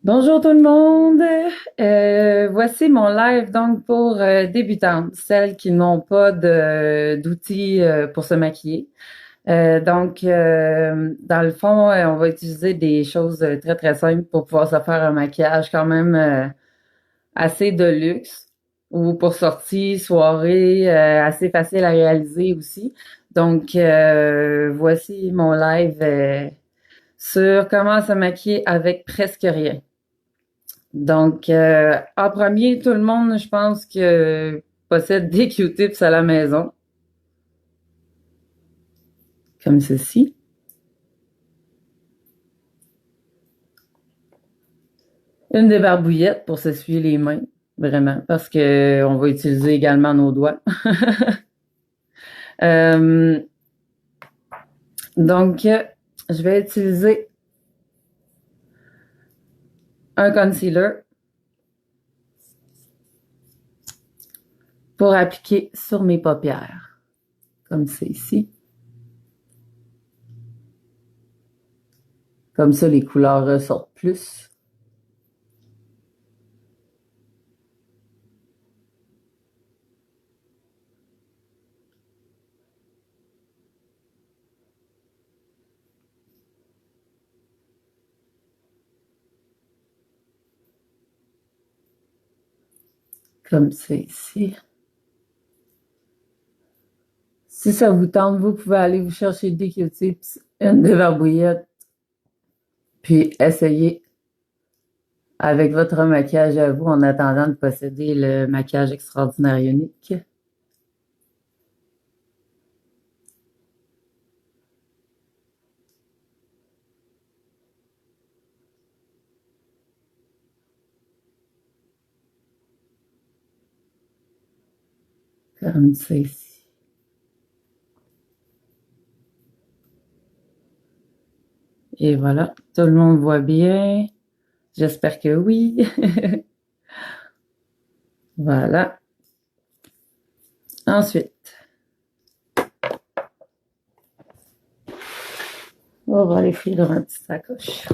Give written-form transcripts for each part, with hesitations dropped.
Bonjour tout le monde. Voici mon live donc pour débutantes, celles qui n'ont pas d'outils pour se maquiller. Dans le fond, on va utiliser des choses très très simples pour pouvoir se faire un maquillage quand même assez de luxe ou pour sortie, soirée, assez facile à réaliser aussi. Voici mon live sur comment se maquiller avec presque rien. En premier, tout le monde, je pense que possède des Q-tips à la maison, comme ceci. Une débarbouillette pour s'essuyer les mains, vraiment, parce que on va utiliser également nos doigts. Euh, je vais utiliser un concealer pour appliquer sur mes paupières, comme c'est ici. Comme ça, les couleurs ressortent plus. Comme c'est ici. Si ça vous tente, vous pouvez aller vous chercher des Q-tips, une débarbouillette, puis essayer avec votre maquillage à vous en attendant de posséder le maquillage extraordinaire et unique. Comme ça ici. Et voilà, tout le monde voit bien. J'espère que oui. Voilà. Ensuite, on va les filer dans un petit sacoche.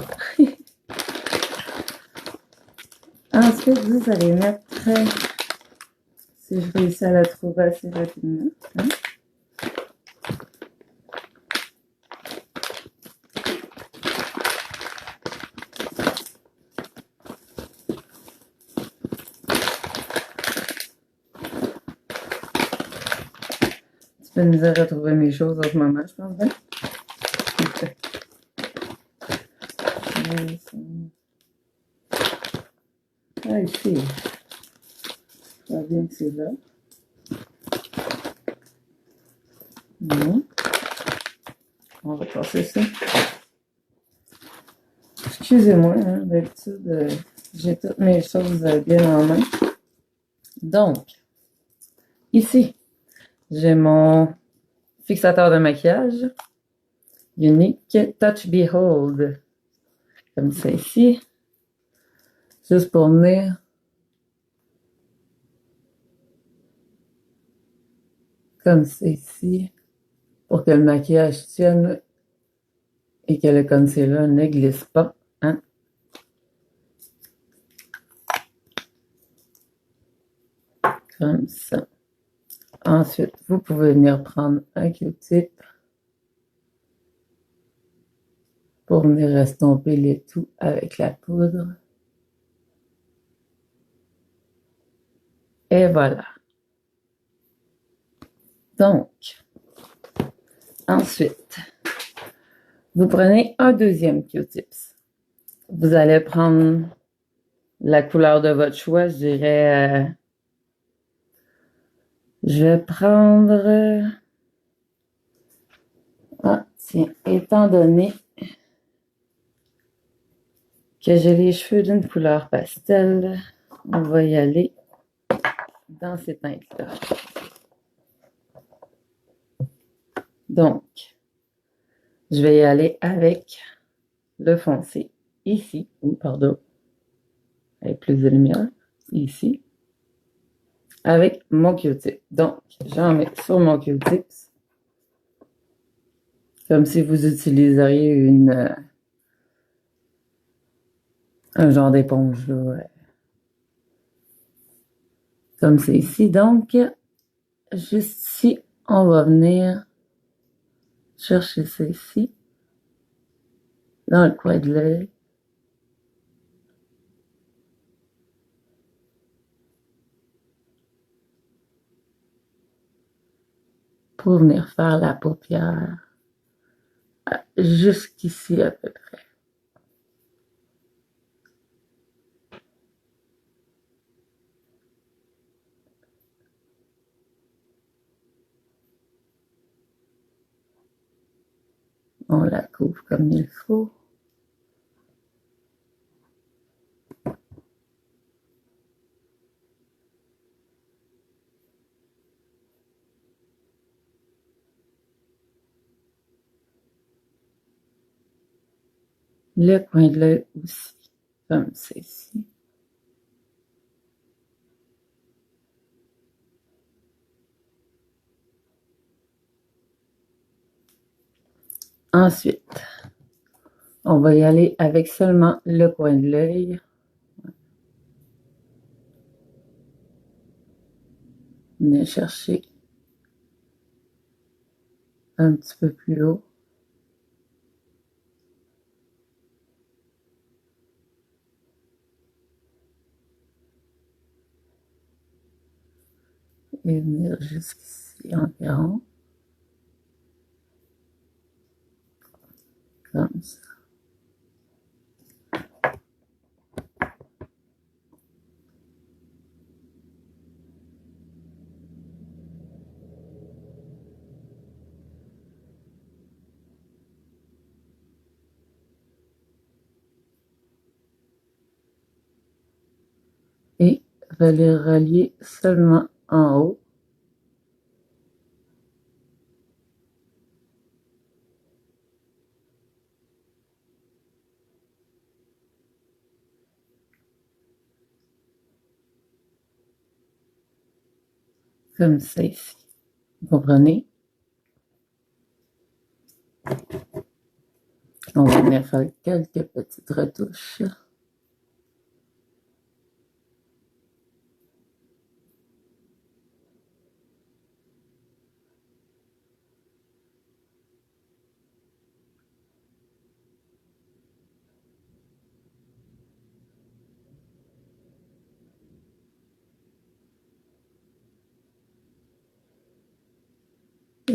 Ensuite, vous allez mettre, si je réussis à la trouver assez rapidement, hein? Tu peux nous retrouver mes choses en ce moment, je pense. Hein? Ah, ici. Ça va bien que c'est là. Non. On va passer ça. Excusez-moi, hein, d'habitude, j'ai toutes mes choses bien en main. Donc, ici, j'ai mon fixateur de maquillage unique Touch Behold. Comme ça ici. Juste pour venir comme ça ici. Pour que le maquillage tienne et que le concealer ne glisse pas. Hein? Comme ça. Ensuite, vous pouvez venir prendre un Q-tip pour venir estomper les tout avec la poudre. Et voilà. Donc, ensuite, vous prenez un deuxième Q-tips. Vous allez prendre la couleur de votre choix, je dirais... je vais prendre... Ah, tiens, étant donné que j'ai les cheveux d'une couleur pastel, on va y aller dans ces teintes-là. Donc, je vais y aller avec le foncé ici, ou pardon, avec plus de lumière, ici, avec mon Q-tip. Donc, j'en mets sur mon Q-tip, comme si vous utiliseriez un genre d'éponge, là, comme c'est ici. Donc, juste ici, on va venir chercher ça ici, dans le coin de l'œil. Pour venir faire la paupière jusqu'ici à peu près. On la couvre comme il faut. Le coin de l'œil aussi, comme c'est ici. Ensuite, on va y aller avec seulement le coin de l'œil. Venez chercher un petit peu plus haut. Et venir jusqu'ici environ. Comme ça. Et va les relier seulement en haut. Comme ça ici. Vous comprenez? On va venir faire quelques petites retouches.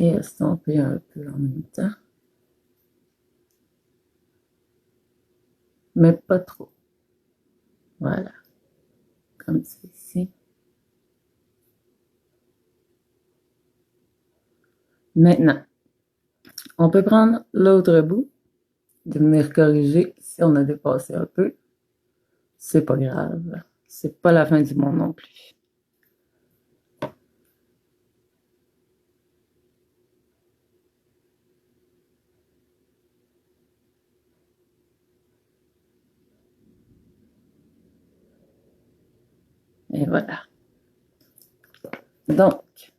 Et estomper un peu en même temps. Mais pas trop. Voilà. Comme ça ici. Maintenant, on peut prendre l'autre bout, de venir corriger si on a dépassé un peu. C'est pas grave. C'est pas la fin du monde non plus. Et voilà. Donc,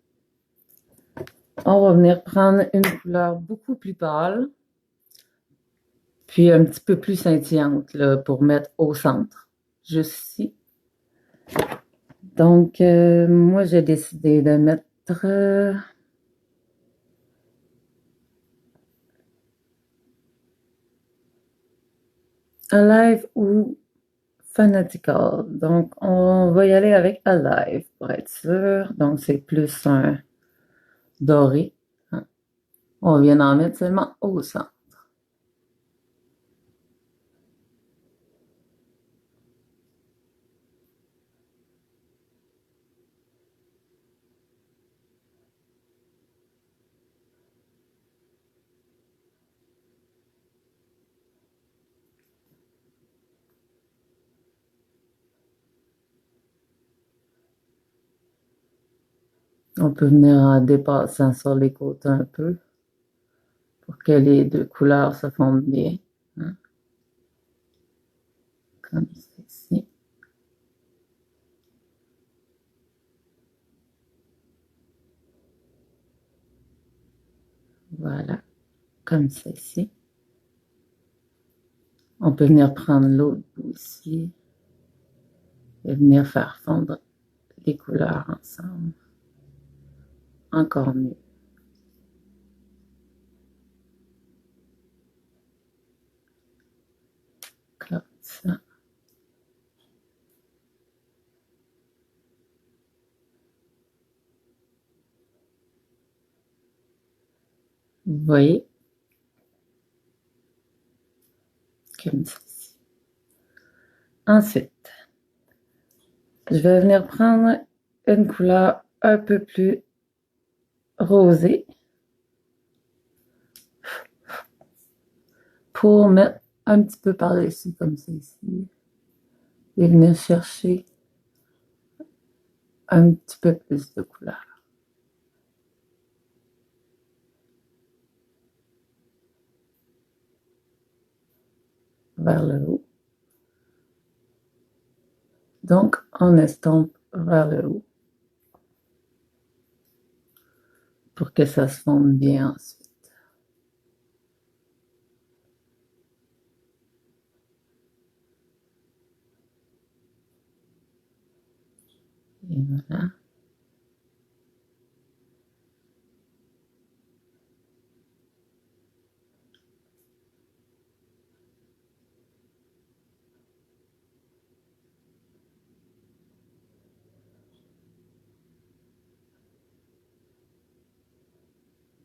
on va venir prendre une couleur beaucoup plus pâle, puis un petit peu plus scintillante là, pour mettre au centre, juste ici. Donc, moi, j'ai décidé de mettre Alive ou Fanatical. Donc, on va y aller avec Alive pour être sûr. Donc, c'est plus un doré. Hein. On vient d'en mettre seulement au centre. On peut venir en dépassant sur les côtés un peu pour que les deux couleurs se fondent bien. Hein. Comme ceci. Voilà. Comme ceci. On peut venir prendre l'autre bout ici et venir faire fondre les couleurs ensemble. Encore mieux. Comme ça. Vous voyez? Comme ceci. Ensuite, je vais venir prendre une couleur un peu plus rosée pour mettre un petit peu par-dessus comme ça ici et venir chercher un petit peu plus de couleur. Vers le haut. Donc, on estompe vers le haut pour que ça se fonde bien ensuite. Et voilà.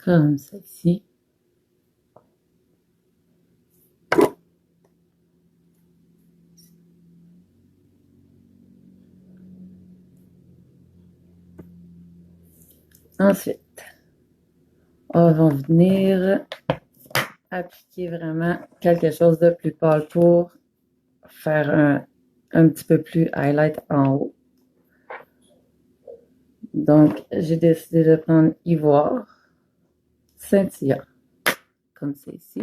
Comme ceci. Ensuite, on va venir appliquer vraiment quelque chose de plus pâle pour faire un petit peu plus highlight en haut. Donc, j'ai décidé de prendre ivoire scintillant, comme c'est ici,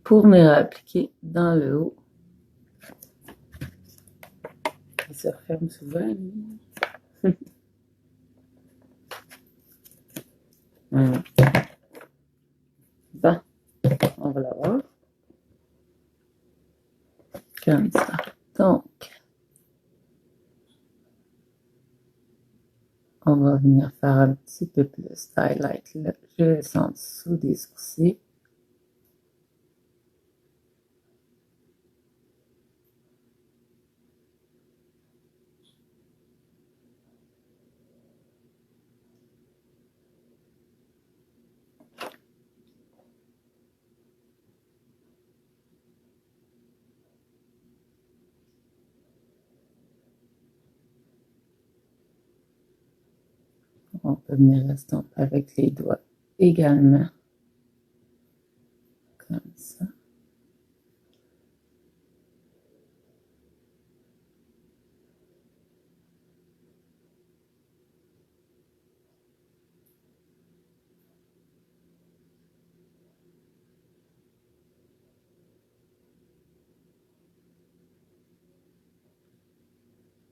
pour venir appliquer dans le haut. Il se referme souvent. Bon, on va l'avoir. Comme ça. Donc, on va venir faire un petit peu plus d'highlight là, juste en dessous des sourcils. On peut venir l'estomper avec les doigts également. Comme ça.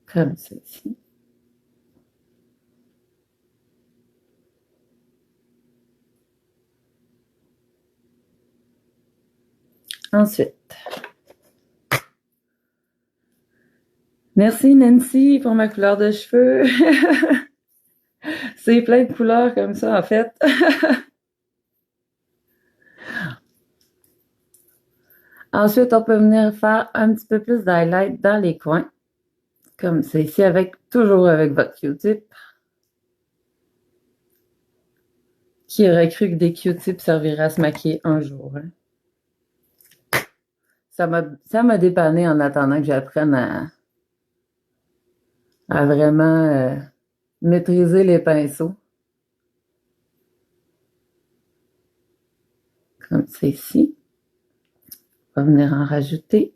Comme ceci. Ensuite, merci Nancy pour ma couleur de cheveux. C'est plein de couleurs comme ça en fait. Ensuite, on peut venir faire un petit peu plus d'highlight dans les coins. Comme c'est ici, toujours avec votre Q-tip. Qui aurait cru que des Q-tips serviraient à se maquiller un jour? Hein? Ça m'a dépanné en attendant que j'apprenne à vraiment maîtriser les pinceaux. Comme c'est ici. On va venir en rajouter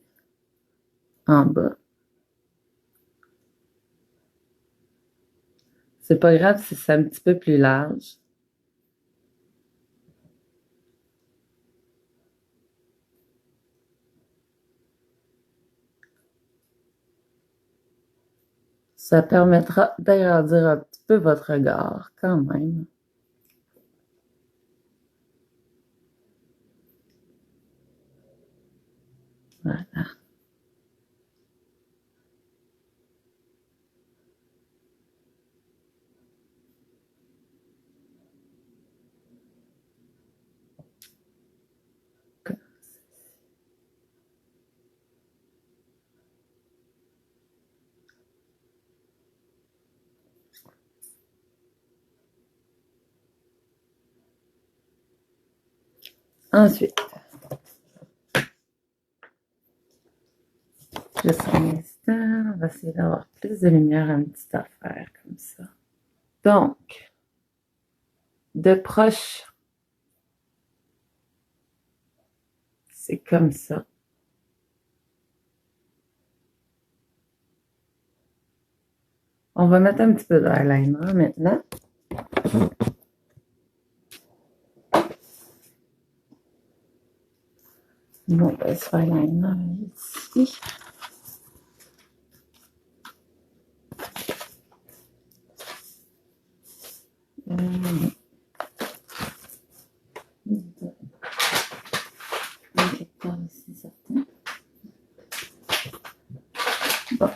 en bas. C'est pas grave si c'est un petit peu plus large. Ça permettra d'agrandir un petit peu votre regard quand même. Ensuite, juste un instant, on va essayer d'avoir plus de lumière à une petite affaire comme ça. Donc, de proche, c'est comme ça. On va mettre un petit peu d'eyeliner maintenant. Mon petit eyeliner ici. Injecteur ici, certain. Bon.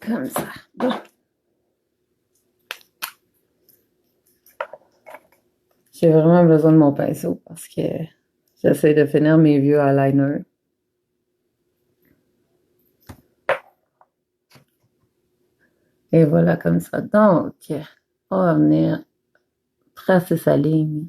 Comme ça. Bon. J'ai vraiment besoin de mon pinceau parce que j'essaie de finir mes vieux eyeliners. Et voilà comme ça. Donc, on va venir tracer sa ligne.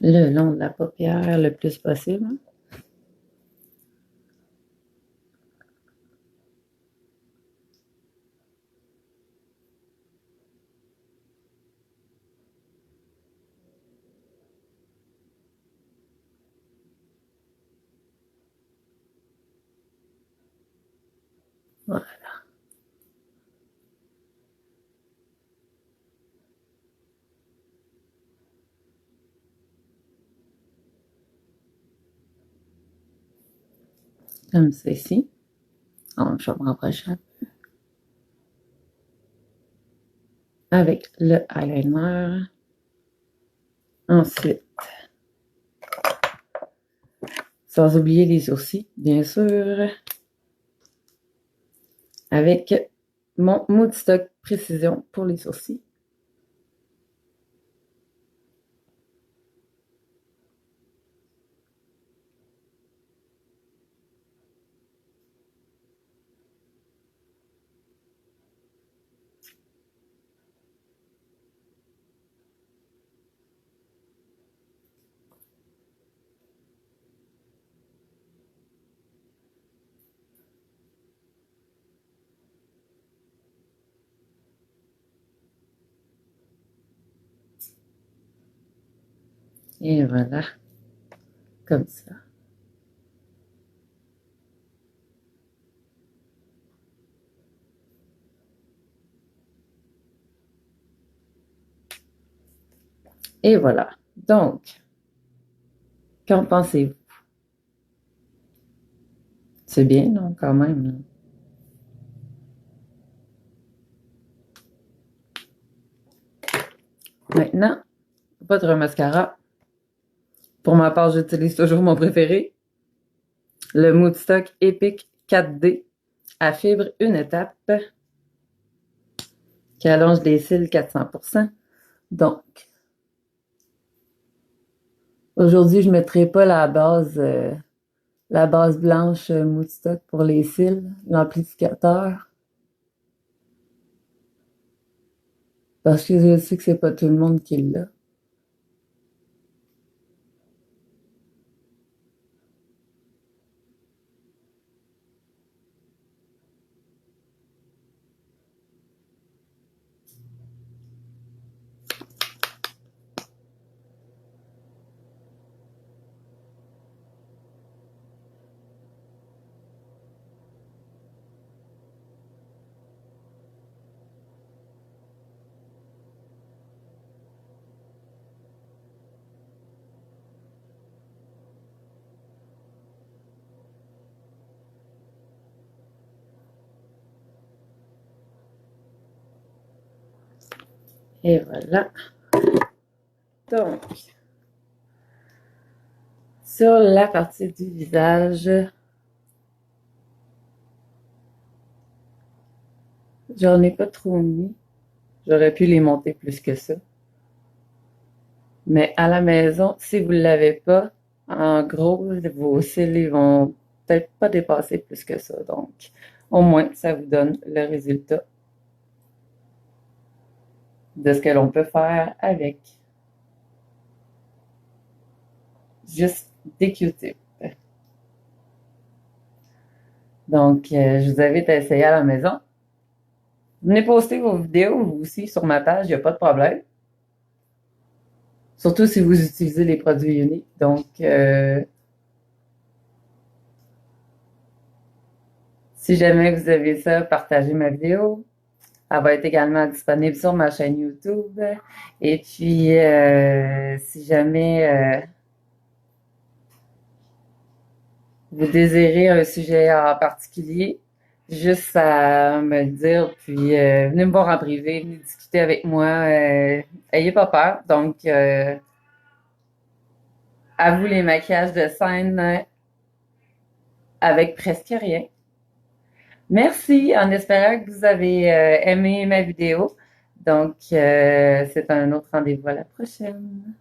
Le long de la paupière le plus possible. Voilà. Comme ça ici. Donc, je vais me rapprocher un peu. Avec le eyeliner. Ensuite, sans oublier les sourcils, bien sûr. Avec mon Moodstock Précision pour les sourcils. Et voilà. Comme ça. Et voilà. Donc, qu'en pensez-vous? C'est bien, non, quand même. Maintenant, votre mascara. Pour ma part, j'utilise toujours mon préféré. Le Moodstock Epic 4D à fibre une étape qui allonge les cils 400%. Donc, aujourd'hui, je ne mettrai pas la base blanche Moodstock pour les cils, l'amplificateur, parce que je sais que c'est pas tout le monde qui l'a. Et voilà. Donc, sur la partie du visage, j'en ai pas trop mis. J'aurais pu les monter plus que ça. Mais à la maison, si vous ne l'avez pas, en gros, vos cils ils vont peut-être pas dépasser plus que ça. Donc, au moins, ça vous donne le résultat de ce que l'on peut faire avec juste des Q-tips. Donc, je vous invite à essayer à la maison. Venez poster vos vidéos, vous aussi, sur ma page, il n'y a pas de problème. Surtout si vous utilisez les produits uniques. Donc, si jamais vous avez ça, partagez ma vidéo. Elle va être également disponible sur ma chaîne YouTube. Et puis, si jamais vous désirez un sujet en particulier, juste à me le dire, puis venez me voir en privé, venez discuter avec moi. Ayez pas peur. Donc, à vous les maquillages de scène avec presque rien. Merci, en espérant que vous avez aimé ma vidéo. Donc, c'est un autre rendez-vous à la prochaine.